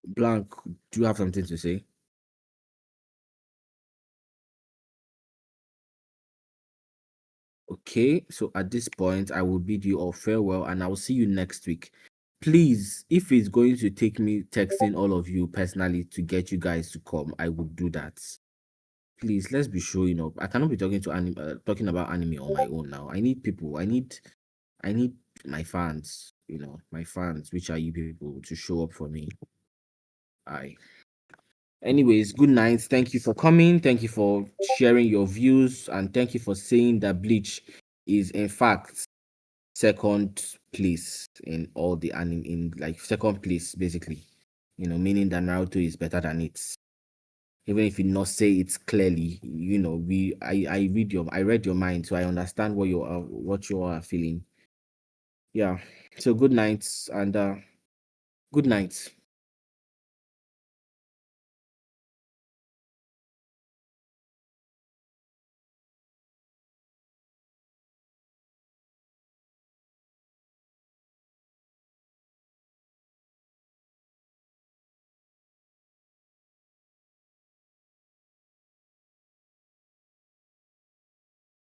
Blank, do you have something to say? Okay, so at this point, I will bid you all farewell and I will see you next week. Please, if it's going to take me texting all of you personally to get you guys to come, I would do that. Please, let's be showing up. I cannot be talking about anime on my own now. I need people. I need my fans. My fans, which are you people, to show up for me. I. Anyways, good night. Thank you for coming. Thank you for sharing your views, and thank you for saying that Bleach is in fact second place in all the anime, in like second place basically. Meaning that Naruto is better than it. even if you not say it clearly. I read your mind, so I understand what you are feeling. Yeah. So good night and good night.